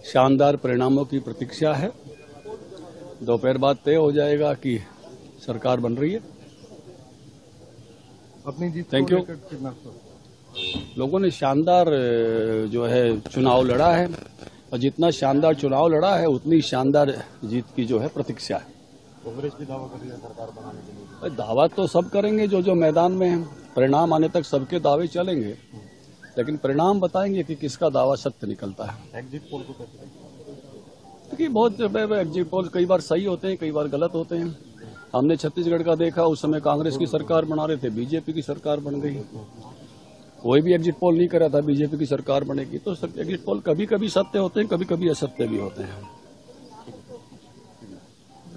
शानदार परिणामों की प्रतीक्षा है। दोपहर बाद तय हो जाएगा कि सरकार बन रही है। अपनी जीत थैंक को यू। लेकर कितना लोगों ने शानदार जो है चुनाव लड़ा है और जितना शानदार चुनाव लड़ा है उतनी शानदार जीत की जो है प्रतीक्षा है। कांग्रेस भी दावा कर रही है सरकार बनाने के लिए। दावा तो सब करेंगे जो मैदान में है। परिणाम आने तक सबके दावे चलेंगे, लेकिन परिणाम बताएंगे कि किसका दावा सत्य निकलता है। एग्जिट पोल को कैसे क्योंकि बहुत एग्जिट पोल कई बार सही होते हैं, कई बार गलत होते हैं। हमने छत्तीसगढ़ का देखा, उस समय कांग्रेस की सरकार बना रहे थे, बीजेपी की सरकार बन गई। कोई भी एग्जिट पोल नहीं कर रहा था बीजेपी की सरकार बनेगी। तो एग्जिट पोल कभी कभी सत्य होते हैं, कभी कभी असत्य भी होते हैं।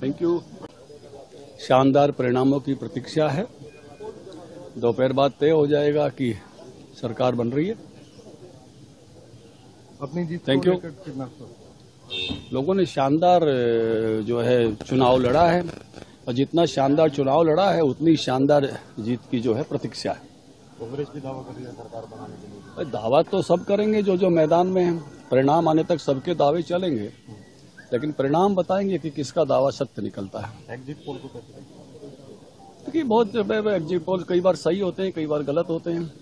Thank you. शानदार परिणामों की प्रतीक्षा है। दोपहर बाद तय हो जाएगा कि सरकार बन रही है। अपनी जीत थैंक को यू। लेकर कितना लोगों ने शानदार जो है चुनाव लड़ा है और जितना शानदार चुनाव लड़ा है उतनी शानदार जीत की जो है प्रतीक्षा है। कांग्रेस भी दावा कर रही है सरकार बनाने के लिए। दावा तो सब करेंगे जो मैदान में है। परिणाम आने तक सबके दावे चलेंगे, लेकिन परिणाम बताएंगे कि किसका दावा सत्य निकलता है। एग्जिट पोल को कैसे क्योंकि बहुत एग्जिट पोल कई बार सही होते हैं, कई बार गलत होते हैं।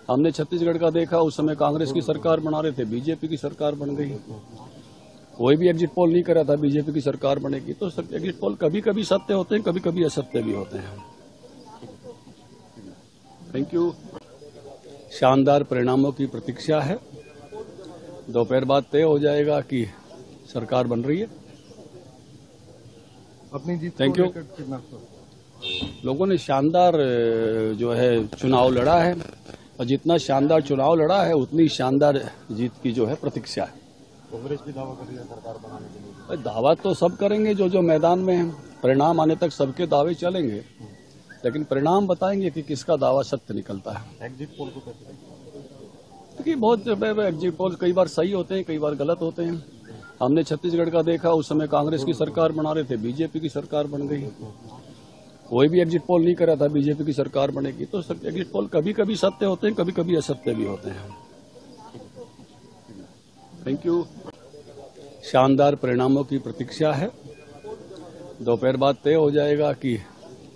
हमने छत्तीसगढ़ का देखा, उस समय कांग्रेस की सरकार बना रहे थे, बीजेपी की सरकार बन गई। कोई भी एग्जिट पोल नहीं कर रहा था बीजेपी की सरकार बनेगी। तो एग्जिट पोल कभी कभी सत्य होते हैं, कभी कभी असत्य भी होते हैं। Thank you. शानदार परिणामों की प्रतीक्षा है। दोपहर बाद तय हो जाएगा कि सरकार बन रही है। अपनी जीत थैंक को यू। लेकर कितना लोगों ने शानदार जो है चुनाव लड़ा है और जितना शानदार चुनाव लड़ा है उतनी शानदार जीत की जो है प्रतीक्षा है। कांग्रेस भी दावा कर रही है सरकार बनाने के लिए। दावा तो सब करेंगे जो मैदान में है। परिणाम आने तक सबके दावे चलेंगे, लेकिन परिणाम बताएंगे कि किसका दावा सत्य निकलता है। एग्जिट पोल को कैसे क्योंकि बहुत एग्जिट पोल कई बार सही होते हैं, कई बार गलत होते हैं। हमने छत्तीसगढ़ का देखा, उस समय कांग्रेस की सरकार बना रहे थे, बीजेपी की सरकार बन गई। कोई भी एग्जिट पोल नहीं कर रहा था बीजेपी की सरकार बनेगी। तो एग्जिट पोल कभी कभी सत्य होते हैं, कभी कभी असत्य भी होते हैं। Thank you. शानदार परिणामों की प्रतीक्षा है। दोपहर बाद तय हो जाएगा कि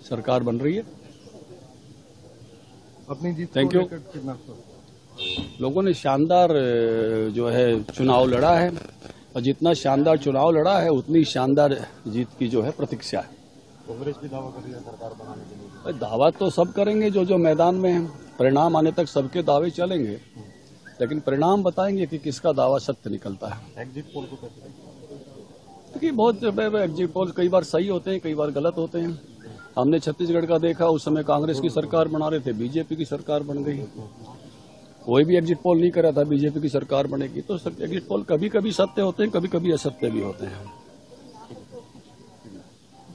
सरकार बन रही है। अपनी जीत थैंक को यू। लेकर कितना लोगों ने शानदार जो है चुनाव लड़ा है और जितना शानदार चुनाव लड़ा है उतनी शानदार जीत की जो है प्रतीक्षा है। कांग्रेस भी दावा कर रही है सरकार बनाने के लिए। दावा तो सब करेंगे जो मैदान में है। परिणाम आने तक सबके दावे चलेंगे, लेकिन परिणाम बताएंगे कि किसका दावा सत्य निकलता है। एग्जिट पोल को कैसे क्योंकि बहुत एग्जिट पोल कई बार सही होते हैं, कई बार गलत होते हैं। हमने छत्तीसगढ़ का देखा, उस समय कांग्रेस की सरकार बना रहे थे, बीजेपी की सरकार बन गई। कोई भी एग्जिट पोल नहीं कर रहा था बीजेपी की सरकार बनेगी। तो एग्जिट पोल कभी कभी सत्य होते हैं, कभी कभी असत्य भी होते हैं।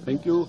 Thank you.